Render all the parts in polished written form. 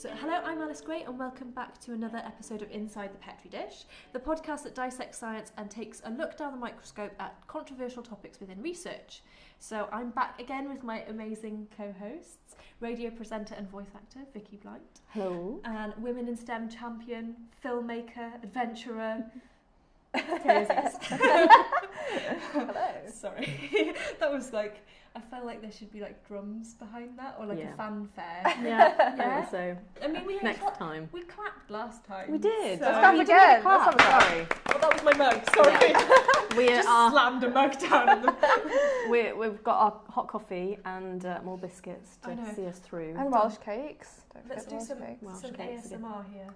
So hello, I'm Alice Gray and welcome back to another episode of Inside the Petri Dish, the podcast that dissects science and takes a look down the microscope at controversial topics within research. So I'm back again with my amazing co-hosts, radio presenter and voice actor Vicki Blight. Hello. And women in STEM champion, filmmaker, adventurer, Tay-Yibah. Hello. Sorry, that was like, I felt like there should be like drums behind that or like a fanfare. Yeah. So I mean, we time. We clapped last time. We did. So Let's clap again. Let's have a clap. Sorry. Oh, that was my mug. Sorry. Yeah. We just slammed a mug down. We've got our hot coffee and more biscuits to see us through. And Welsh cakes. Let's do some cakes ASMR here.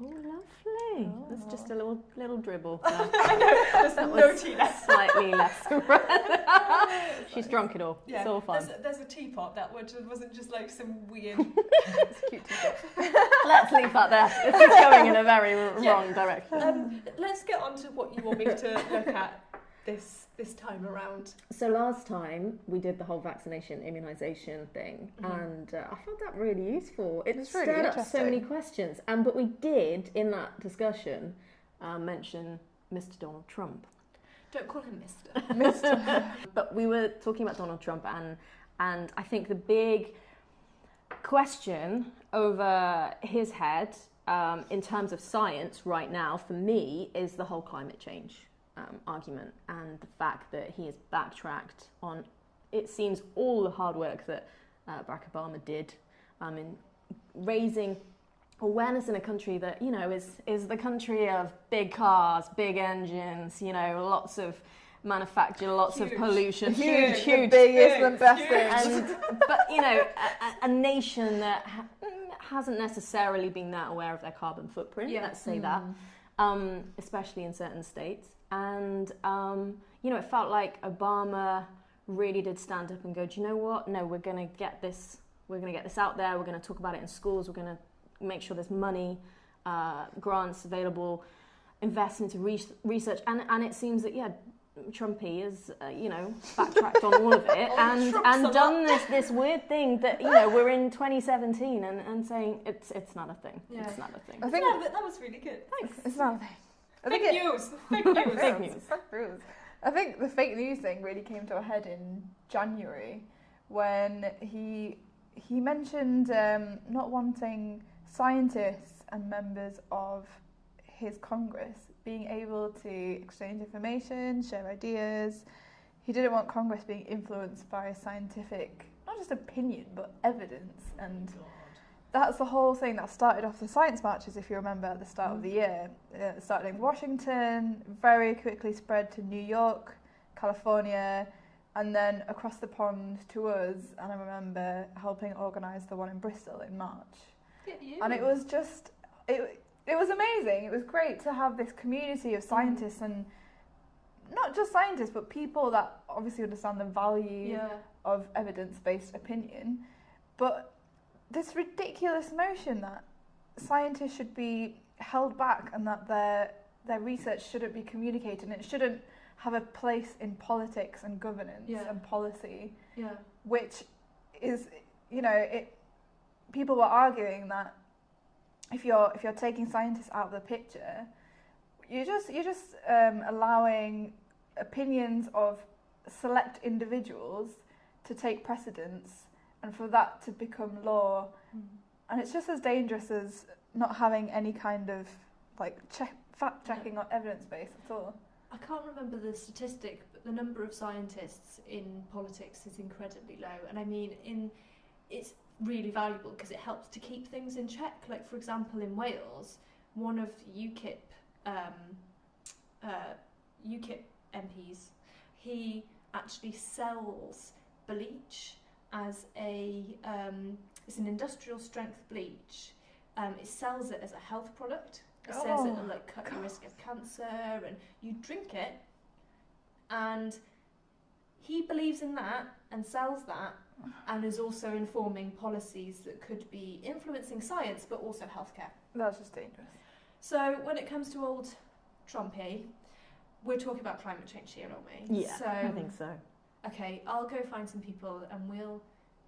Oh, lovely. Oh. That's just a little dribble. I know, there's no tea left. Slightly less. She's drunk it all. Yeah. It's all fun. There's a teapot that wasn't just like some weird... It's a cute teapot. Let's leave that there. This is going in a very wrong direction. Let's get on to what you want me to look at this time around. So last time we did the whole vaccination immunisation thing, and I found that really useful. It was really stirred up so interesting. many questions, but we did in that discussion mention Mr. Donald Trump. Don't call him Mr. But we were talking about Donald Trump, and I think the big question over his head in terms of science right now for me is the whole climate change argument, and the fact that he has backtracked on, it seems, all the hard work that Barack Obama did in raising awareness in a country that, you know, is the country of big cars, big engines, you know, lots of manufacture, lots of pollution, huge, the biggest and best and but you know, a nation that hasn't necessarily been that aware of their carbon footprint. Let's say that, especially in certain states. And, you know, it felt like Obama really did stand up and go, do you know what? No, we're going to get this out there. We're going to talk about it in schools. We're going to make sure there's money, grants available, invest into research. And it seems that, Trumpy has, you know, backtracked on all of it and done this weird thing that, you know, we're in 2017 and saying it's not a thing. Yeah. It's not a thing. I think that was really good. Thanks. It's not a thing. Fake news. Fake news. I think the fake news thing really came to a head in January when he mentioned not wanting scientists and members of his Congress being able to exchange information, share ideas. He didn't want Congress being influenced by scientific, not just opinion, but evidence. And that's the whole thing that started off the science marches, if you remember, at the start of the year. It started in Washington, very quickly spread to New York, California, and then across the pond to us. And I remember helping organise the one in Bristol in March. And it was just, it was amazing. It was great to have this community of scientists, and not just scientists, but people that obviously understand the value of evidence-based opinion. But this ridiculous notion that scientists should be held back and that their research shouldn't be communicated and it shouldn't have a place in politics and governance and policy, which is, you know, people were arguing that if you're taking scientists out of the picture, you're just allowing opinions of select individuals to take precedence and for that to become law. And it's just as dangerous as not having any kind of like fact checking or evidence base at all. I can't remember the statistic, but the number of scientists in politics is incredibly low. And I mean, it's really valuable because it helps to keep things in check. Like, for example, in Wales, one of the UKIP MPs, he actually sells bleach as it's an industrial strength bleach. It sells it as a health product. It says it'll like cut your risk of cancer, and you drink it. And he believes in that and sells that, and is also informing policies that could be influencing science, but also healthcare. That's just dangerous. So when it comes to old Trumpy, we're talking about climate change here, aren't we? Yeah, I think so. Okay, I'll go find some people and we'll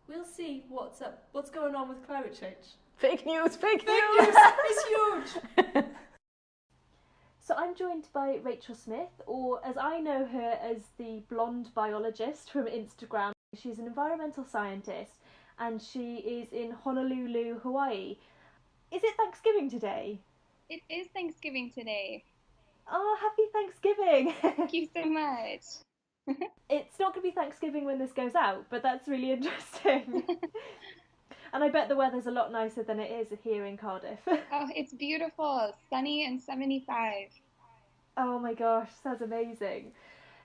We'll see what's up. What's going on with climate change? Fake news, fake news! It's huge! So I'm joined by Rachel Smith, or as I know her as the blonde biologist from Instagram. She's an environmental scientist and she is in Honolulu, Hawaii. Is it Thanksgiving today? It is Thanksgiving today. Oh, happy Thanksgiving! Thank you so much. It's not going to be Thanksgiving when this goes out, but that's really interesting. And I bet the weather's a lot nicer than it is here in Cardiff. Oh, it's beautiful, sunny and 75. Oh my gosh, sounds amazing.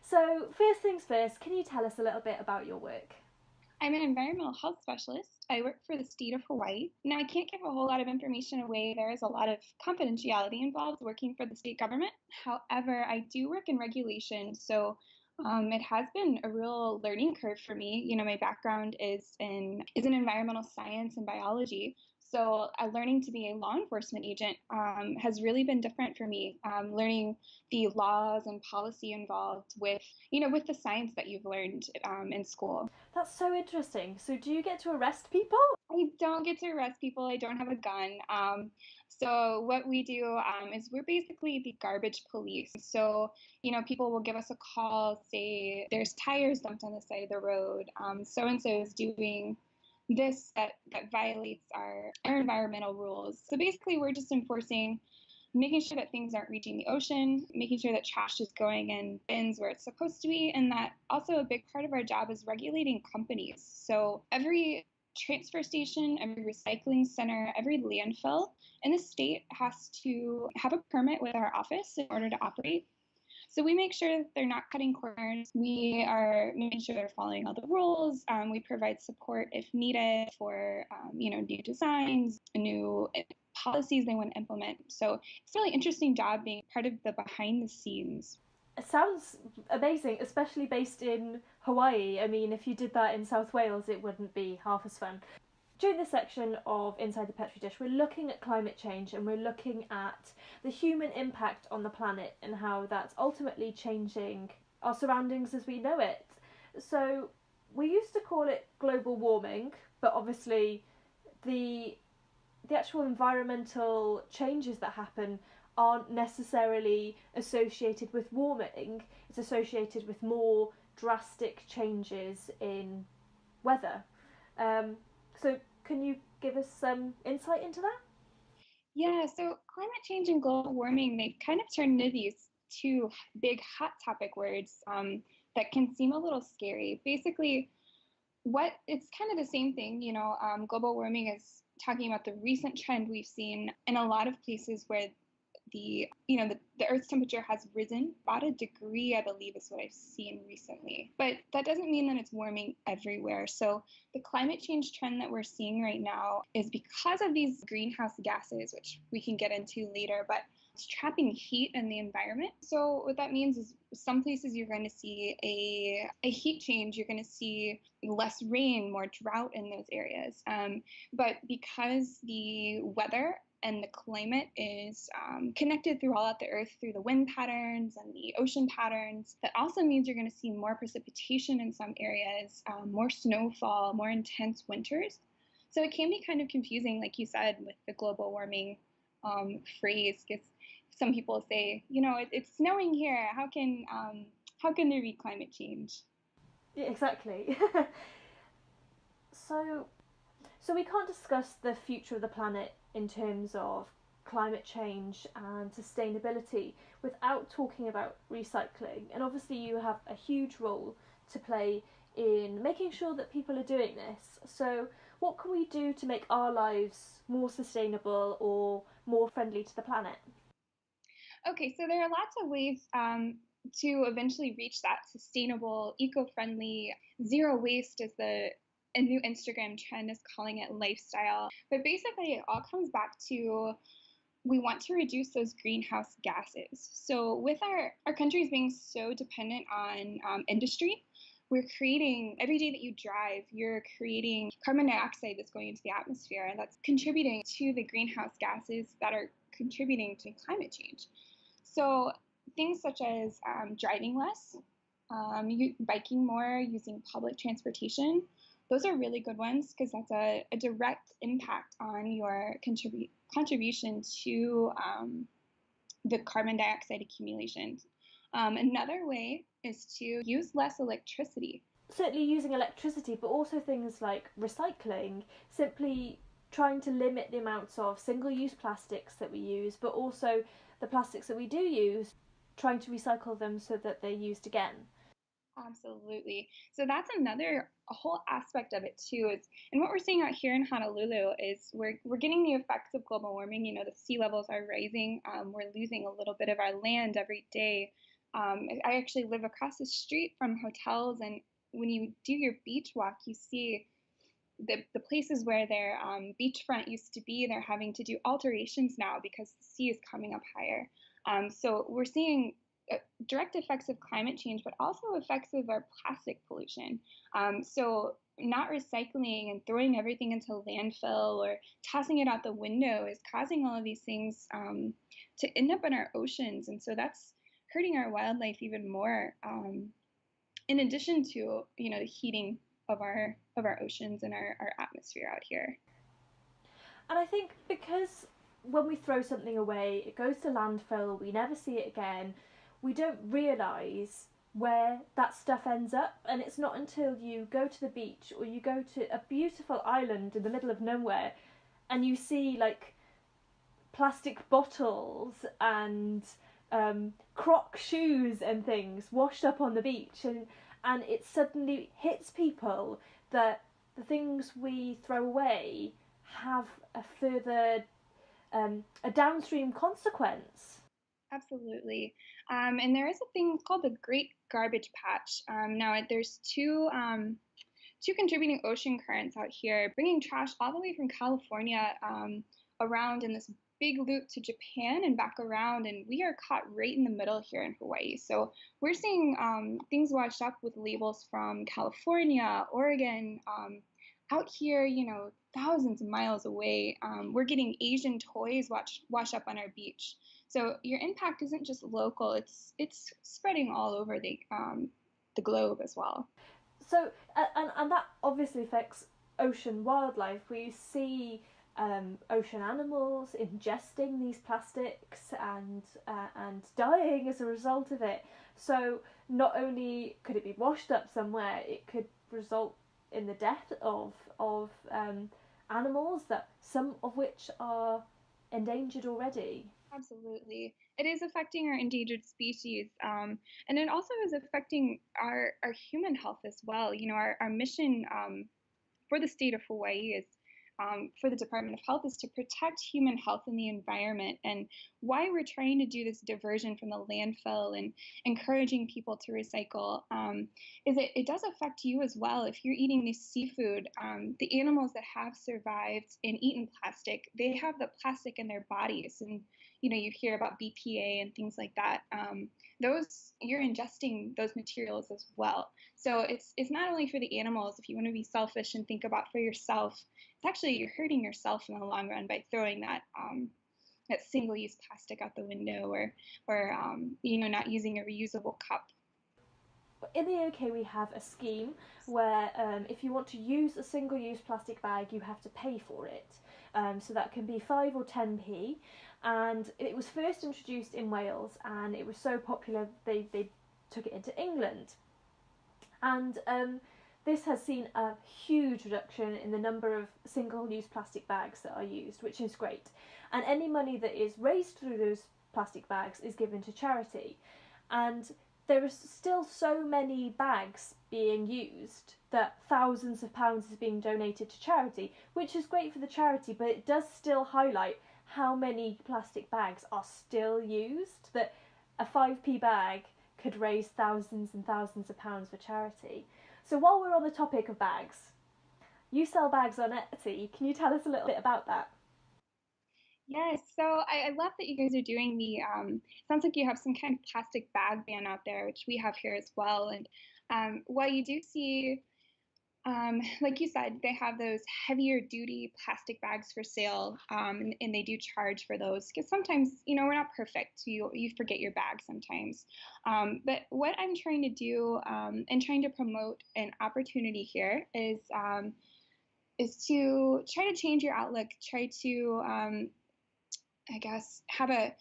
So, first things first, can you tell us a little bit about your work? I'm an environmental health specialist. I work for the state of Hawaii. Now, I can't give a whole lot of information away. There is a lot of confidentiality involved working for the state government. However, I do work in regulation, so it has been a real learning curve for me. You know, my background is in environmental science and biology. So learning to be a law enforcement agent has really been different for me. Learning the laws and policy involved with the science that you've learned in school. That's so interesting. So do you get to arrest people? I don't get to arrest people. I don't have a gun. So what we do is we're basically the garbage police. So, people will give us a call, say there's tires dumped on the side of the road. So-and-so is doing this that violates our environmental rules. So basically we're just enforcing, making sure that things aren't reaching the ocean, making sure that trash is going in bins where it's supposed to be, and that also a big part of our job is regulating companies. So every transfer station, every recycling center, every landfill in the state has to have a permit with our office in order to operate. So we make sure that they're not cutting corners. We are making sure they're following all the rules. We provide support if needed for, new designs, new policies they want to implement. So it's a really interesting job being part of the behind the scenes. It sounds amazing, especially based in Hawaii. I mean, if you did that in South Wales, it wouldn't be half as fun. During this section of Inside the Petri Dish, we're looking at climate change and we're looking at the human impact on the planet and how that's ultimately changing our surroundings as we know it. So we used to call it global warming, but obviously the actual environmental changes that happen aren't necessarily associated with warming. It's associated with more drastic changes in weather. So can you give us some insight into that? Yeah, so climate change and global warming, they kind of turn into these two big hot topic words that can seem a little scary. Basically, it's kind of the same thing, global warming is talking about the recent trend we've seen in a lot of places where the Earth's temperature has risen about a degree, I believe is what I've seen recently. But that doesn't mean that it's warming everywhere. So the climate change trend that we're seeing right now is because of these greenhouse gases, which we can get into later, but it's trapping heat in the environment. So what that means is some places you're going to see a heat change, you're going to see less rain, more drought in those areas. But because the weather and the climate is connected throughout the Earth through the wind patterns and the ocean patterns, that also means you're going to see more precipitation in some areas, more snowfall, more intense winters. So it can be kind of confusing, like you said, with the global warming phrase, because some people say, it's snowing here. How can there be climate change? Yeah, exactly. So we can't discuss the future of the planet in terms of climate change and sustainability without talking about recycling. And obviously you have a huge role to play in making sure that people are doing this. So what can we do to make our lives more sustainable or more friendly to the planet? Okay, so there are lots of ways to eventually reach that sustainable, eco-friendly, zero waste is a new Instagram trend is calling it lifestyle. But basically it all comes back to we want to reduce those greenhouse gases. So with our countries being so dependent on industry, we're creating, every day that you drive, you're creating carbon dioxide that's going into the atmosphere, and that's contributing to the greenhouse gases that are contributing to climate change. So things such as driving less, biking more, using public transportation, those are really good ones because that's a direct impact on your contribution to the carbon dioxide accumulation. Another way is to use less electricity. Certainly using electricity, but also things like recycling, simply trying to limit the amounts of single-use plastics that we use, but also the plastics that we do use, trying to recycle them so that they're used again. Absolutely. So that's a whole aspect of it too. And what we're seeing out here in Honolulu is we're getting the effects of global warming. You know, the sea levels are rising. We're losing a little bit of our land every day. I actually live across the street from hotels, and when you do your beach walk, you see the places where their beachfront used to be, they're having to do alterations now because the sea is coming up higher. So we're seeing direct effects of climate change, but also effects of our plastic pollution. So not recycling and throwing everything into landfill or tossing it out the window is causing all of these things to end up in our oceans. And so that's hurting our wildlife even more. In addition to, you know, the heating of our oceans and our atmosphere out here. And I think because when we throw something away, it goes to landfill, we never see it again, we don't realise where that stuff ends up. And it's not until you go to the beach or you go to a beautiful island in the middle of nowhere and you see like plastic bottles and Croc shoes and things washed up on the beach, and it suddenly hits people that the things we throw away have a further a downstream consequence. Absolutely. And there is a thing called the Great Garbage Patch. Now there's two contributing ocean currents out here, bringing trash all the way from California around in this big loop to Japan and back around, and we are caught right in the middle here in Hawaii. So we're seeing things washed up with labels from California, Oregon, out here, you know, thousands of miles away. We're getting Asian toys wash up on our beach. So your impact isn't just local; it's spreading all over the globe as well. So and that obviously affects ocean wildlife. We see ocean animals ingesting these plastics and dying as a result of it. So not only could it be washed up somewhere, it could result in the death of animals, that some of which are endangered already. Absolutely. It is affecting our endangered species, and it also is affecting our human health as well. You know, our mission for the state of Hawaii is for the Department of Health is to protect human health and the environment. And why we're trying to do this diversion from the landfill and encouraging people to recycle is it does affect you as well. If you're eating this seafood, the animals that have survived and eaten plastic, they have the plastic in their bodies. And, you know, you hear about BPA and things like that. You're ingesting those materials as well. So it's not only for the animals. If you want to be selfish and think about for yourself, it's actually you're hurting yourself in the long run by throwing that single-use plastic out the window, or you know, not using a reusable cup. In the UK, we have a scheme where if you want to use a single-use plastic bag, you have to pay for it. So that can be 5 or 10p. And it was first introduced in Wales, and it was so popular they took it into England. And this has seen a huge reduction in the number of single-use plastic bags that are used, which is great. And any money that is raised through those plastic bags is given to charity. And there are still so many bags being used that thousands of pounds is being donated to charity, which is great for the charity, but it does still highlight how many plastic bags are still used, that a 5p bag could raise thousands and thousands of pounds for charity. So while we're on the topic of bags, you sell bags on Etsy. Can you tell us a little bit about that? Yes, so I love that you guys are doing the, sounds like you have some kind of plastic bag ban out there, which we have here as well. And while you do see like you said, they have those heavier duty plastic bags for sale, and they do charge for those because sometimes, we're not perfect. You forget your bag sometimes. But what I'm trying to do and trying to promote an opportunity here is to try to change your outlook. Try to, I guess, have a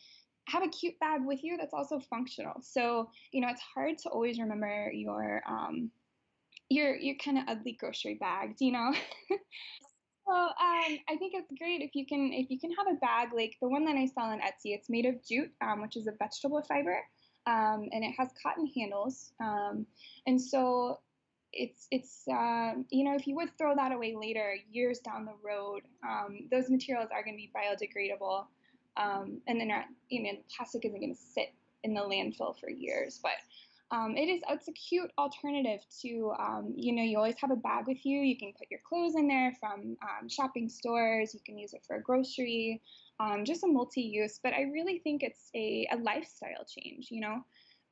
cute bag with you that's also functional. So, it's hard to always remember your kind of ugly grocery bags, So I think it's great if you can have a bag like the one that I sell on Etsy. It's made of jute, which is a vegetable fiber, and it has cotton handles. And so it's if you would throw that away later, years down the road, those materials are going to be biodegradable, and then plastic isn't going to sit in the landfill for years, but. It's a cute alternative to, you always have a bag with you. You can put your clothes in there from shopping stores. You can use it for a grocery, just a multi-use. But I really think it's a lifestyle change,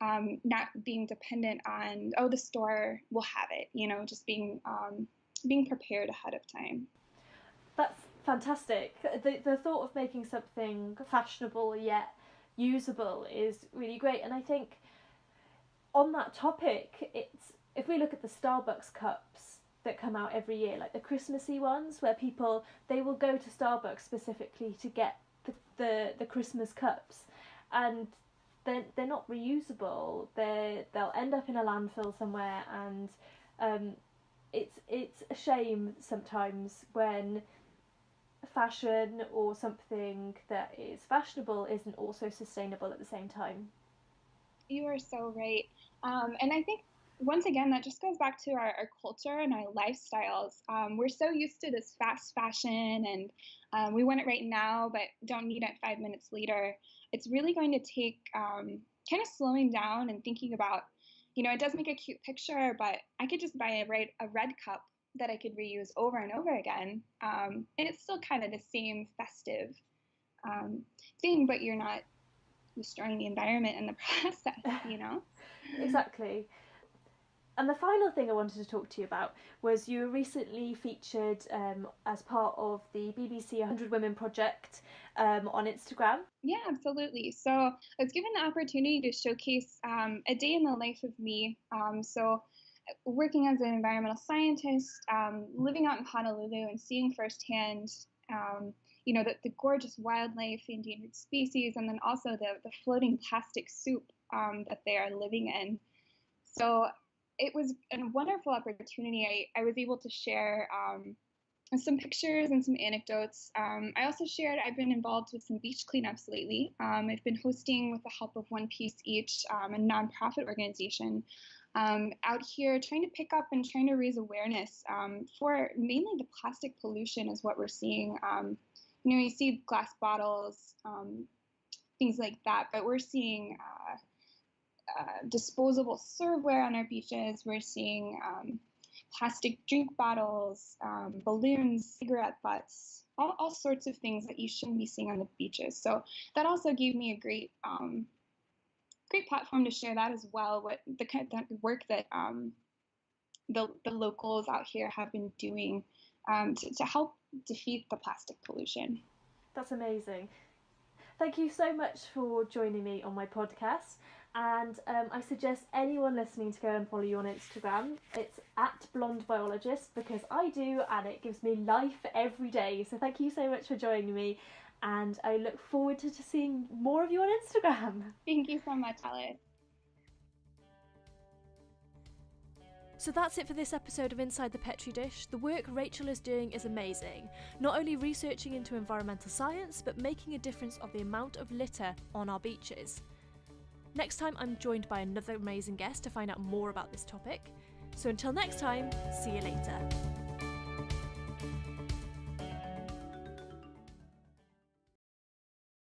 not being dependent on, the store will have it, just being prepared ahead of time. That's fantastic. The thought of making something fashionable yet usable is really great. And I think on that topic, if we look at the Starbucks cups that come out every year, like the Christmassy ones, where they will go to Starbucks specifically to get the Christmas cups, and they're not reusable. They'll end up in a landfill somewhere, and it's a shame sometimes when fashion or something that is fashionable isn't also sustainable at the same time. You are so right. And I think, once again, that just goes back to our culture and our lifestyles. We're so used to this fast fashion, and we want it right now, but don't need it 5 minutes later. It's really going to take kind of slowing down and thinking about, it does make a cute picture, but I could just buy a red cup that I could reuse over and over again. And it's still kind of the same festive thing, but you're not destroying the environment in the process, Exactly. And the final thing I wanted to talk to you about was you were recently featured as part of the BBC 100 Women project on Instagram. Yeah, absolutely. So I was given the opportunity to showcase a day in the life of me. So working as an environmental scientist, living out in Honolulu and seeing firsthand the gorgeous wildlife, the endangered species, and then also the floating plastic soup that they are living in. So it was a wonderful opportunity. I was able to share some pictures and some anecdotes. I also shared I've been involved with some beach cleanups lately. I've been hosting, with the help of One Piece Each, a nonprofit organization out here, trying to pick up and trying to raise awareness for mainly the plastic pollution is what we're seeing. You see glass bottles, things like that, but we're seeing disposable serveware on our beaches. We're seeing plastic drink bottles, balloons, cigarette butts, all sorts of things that you shouldn't be seeing on the beaches. So that also gave me a great platform to share that as well. What the work that the locals out here have been doing to help defeat the plastic pollution. That's amazing. Thank you so much for joining me on my podcast. And I suggest anyone listening to go and follow you on Instagram. It's @blondebiologist, because I do, and it gives me life every day. So thank you so much for joining me, and I look forward to seeing more of you on Instagram. Thank you so much, Alice. So that's it for this episode of Inside the Petri Dish. The work Rachel is doing is amazing. Not only researching into environmental science, but making a difference of the amount of litter on our beaches. Next time, I'm joined by another amazing guest to find out more about this topic. So until next time, see you later.